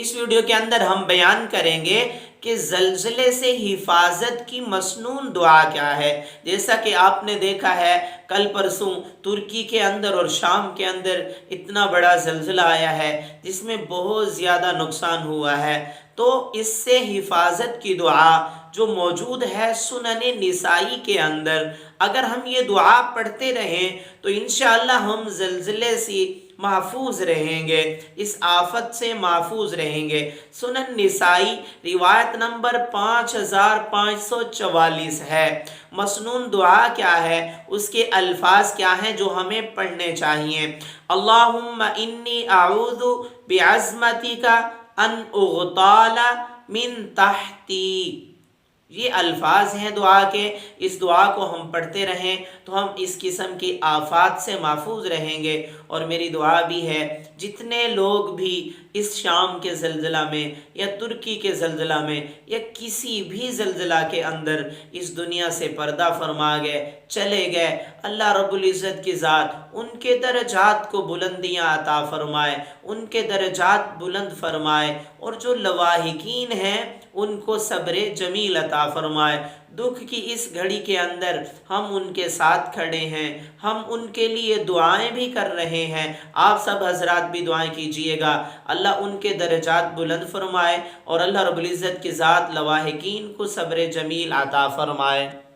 اس video کے اندر ہم بیان کریں گے کہ زلزلے سے حفاظت کی مسنون دعا کیا ہے۔ جیسا کہ آپ نے دیکھا ہے کل پرسوں ترکی کے اندر اور شام کے اندر اتنا بڑا زلزلہ آیا ہے جس میں بہت زیادہ نقصان ہوا ہے، تو اس سے حفاظت کی دعا جو موجود ہے سنن نسائی کے اندر، اگر ہم یہ دعا پڑھتے رہیں تو انشاءاللہ ہم زلزلے سے محفوظ رہیں گے، اس آفت سے محفوظ رہیں گے۔ سنن نسائی روایت نمبر 5544 ہے۔ مسنون دعا کیا ہے، اس کے الفاظ کیا ہیں جو ہمیں پڑھنے چاہیے۔ اللہم انی اعوذ بعظمتک ان اغتال من تحتی، یہ الفاظ ہیں دعا کے۔ اس دعا کو ہم پڑھتے رہیں تو ہم اس قسم کی آفات سے محفوظ رہیں گے۔ اور میری دعا بھی ہے جتنے لوگ بھی اس شام کے زلزلہ میں یا ترکی کے زلزلہ میں یا کسی بھی زلزلہ کے اندر اس دنیا سے پردہ فرما گئے چلے گئے، اللہ رب العزت کی ذات ان کے درجات کو بلندیاں عطا فرمائے، ان کے درجات بلند فرمائے، اور جو لواحقین ہیں ان کو صبر جمیل عطا فرمائے۔ دکھ کی اس گھڑی کے اندر ہم ان کے ساتھ کھڑے ہیں، ہم ان کے لیے دعائیں بھی کر رہے ہیں، آپ سب حضرات بھی دعائیں کیجئے گا، اللہ ان کے درجات بلند فرمائے اور اللہ رب العزت کی ذات لواحقین کو صبر جمیل عطا فرمائے۔